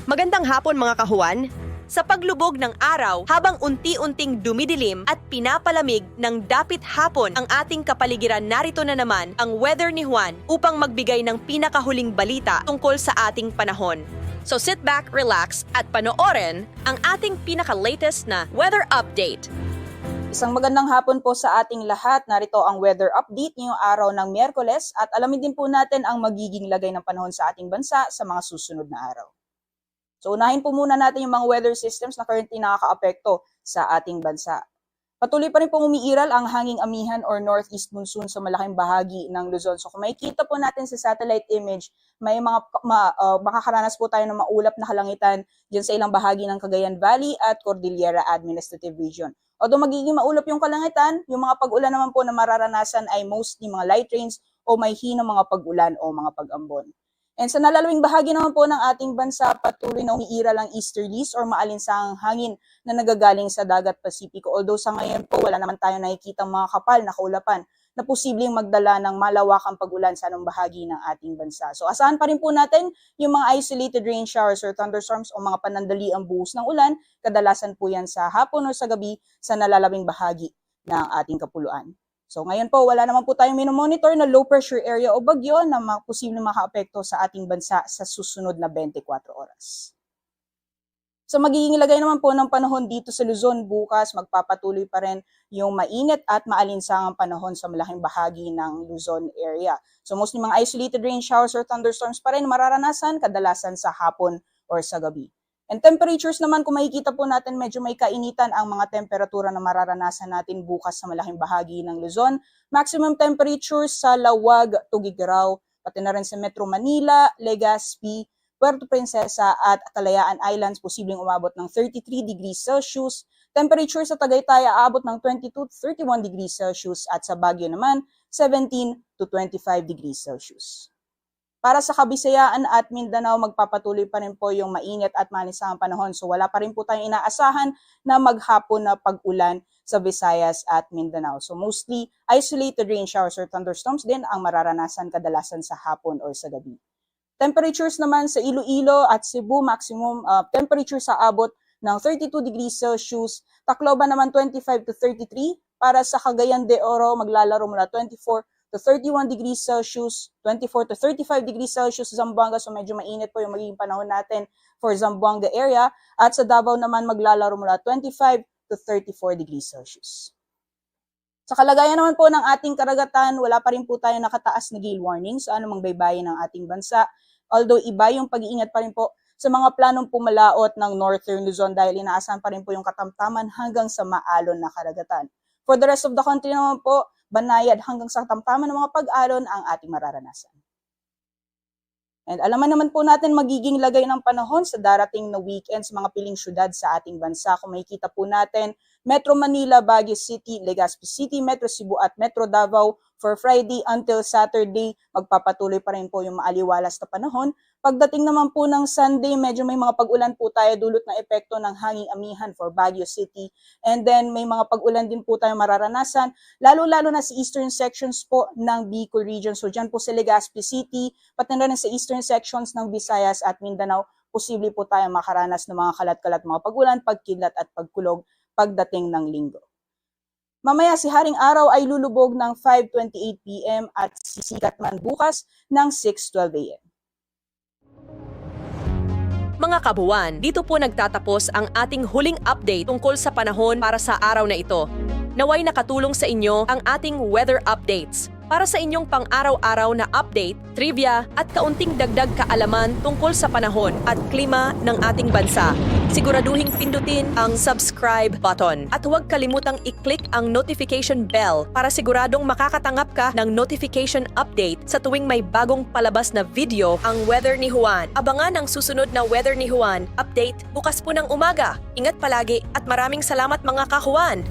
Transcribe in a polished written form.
Magandang hapon mga kahuan. Sa paglubog ng araw, habang unti-unting dumidilim at pinapalamig ng dapit hapon ang ating kapaligiran, narito na naman ang weather ni Juan upang magbigay ng pinakahuling balita tungkol sa ating panahon. So sit back, relax at panoorin ang ating pinaka-latest na weather update. Isang magandang hapon po sa ating lahat. Narito ang weather update ngayong araw ng Miyerkules at alamin din po natin ang magiging lagay ng panahon sa ating bansa sa mga susunod na araw. So unahin po muna natin yung mga weather systems na currently nakaka-apekto sa ating bansa. Patuloy pa rin pong umiiral ang hanging amihan or northeast monsoon sa malaking bahagi ng Luzon. So kung makikita po natin sa satellite image, may makakaranas po tayo ng maulap na kalangitan dyan sa ilang bahagi ng Cagayan Valley at Cordillera Administrative Region. Although magiging maulap yung kalangitan, yung mga pag-ulan naman po na mararanasan ay mostly mga light rains o may hinang mga pag-ulan o mga pag-ambon. And sa nalalawing bahagi naman po ng ating bansa, patuloy na umiiral ang easterlies or maalinsangang hangin na nagagaling sa dagat Pasipiko. Although sa ngayon po, wala naman tayo nakikitang mga kapal na kaulapan na posibleng magdala ng malawakang pag-ulan sa anong bahagi ng ating bansa. So asahan pa rin po natin yung mga isolated rain showers or thunderstorms o mga panandaliang buhos ng ulan. Kadalasan po yan sa hapon o sa gabi sa nalalawing bahagi ng ating kapuluan. So ngayon po, wala naman po tayong minomonitor na low pressure area o bagyo na posibleng makaapekto sa ating bansa sa susunod na 24 oras. So magiging lagay naman po ng panahon dito sa Luzon bukas, magpapatuloy pa rin yung mainit at maalinsangang panahon sa malaking bahagi ng Luzon area. So mostly mga isolated rain showers or thunderstorms pa rin mararanasan kadalasan sa hapon or sa gabi. And temperatures naman, kung makikita po natin, medyo may kainitan ang mga temperatura na mararanasan natin bukas sa malaking bahagi ng Luzon. Maximum temperatures sa Lawag, Tugigaraw, pati na rin sa Metro Manila, Legazpi, Puerto Princesa at Kalayaan Islands, posibleng umabot ng 33 degrees Celsius. Temperature sa Tagaytay aabot ng 22 to 31 degrees Celsius at sa Baguio naman, 17 to 25 degrees Celsius. Para sa Kabisayaan at Mindanao, magpapatuloy pa rin po yung mainit at maalinsangang panahon. So wala pa rin po tayong inaasahan na maghapon na pag-ulan sa Visayas at Mindanao. So mostly isolated rain showers or thunderstorms din ang mararanasan kadalasan sa hapon or sa gabi. Temperatures naman sa Iloilo at Cebu, maximum temperature sa abot ng 32 degrees Celsius. Tacloban naman 25 to 33. Para sa Cagayan de Oro, maglalaro mula 24 to 31 degrees Celsius, 24 to 35 degrees Celsius sa Zamboanga. So medyo mainit po yung magiging panahon natin for Zamboanga area. At sa Davao naman maglalaro mula 25 to 34 degrees Celsius. Sa kalagayan naman po ng ating karagatan, wala pa rin po tayo nakataas na gale warning sa anumang baybayin ng ating bansa. Although iba yung pag-iingat pa rin po sa mga planong pumalaot ng Northern Luzon dahil inaasahan pa rin po yung katamtaman hanggang sa maalon na karagatan. For the rest of the country naman po, banayad hanggang sa katamtaman ng mga pag-alon ang ating mararanasan. And alaman naman po natin magiging lagay ng panahon sa darating na weekend sa mga piling syudad sa ating bansa. Kung makikita po natin, Metro Manila, Baguio City, Legazpi City, Metro Cebu at Metro Davao for Friday until Saturday, magpapatuloy pa rin po yung maaliwalas na panahon. Pagdating naman po ng Sunday, medyo may mga pag-ulan po tayo dulot ng epekto ng hanging amihan for Baguio City. And then may mga pag-ulan din po tayo mararanasan, lalo-lalo na sa eastern sections po ng Bicol region. So dyan po sa Legazpi City, pati na rin sa eastern sections ng Visayas at Mindanao, posible po tayo makaranas ng mga kalat-kalat mga pag-ulan, pagkidlat at pagkulog pagdating ng linggo. Mamaya si Haring Araw ay lulubog ng 5:28 PM at sisikat man bukas ng 6:12 AM. Mga kabuwan, dito po nagtatapos ang ating huling update tungkol sa panahon para sa araw na ito. Naway nakatulong sa inyo ang ating weather updates para sa inyong pang-araw-araw na update, trivia at kaunting dagdag kaalaman tungkol sa panahon at klima ng ating bansa. Siguraduhing pindutin ang subscribe button at huwag kalimutang i-click ang notification bell para siguradong makakatanggap ka ng notification update sa tuwing may bagong palabas na video ang Weather ni Juan. Abangan ang susunod na Weather ni Juan update bukas po ng umaga. Ingat palagi at maraming salamat mga kahuan!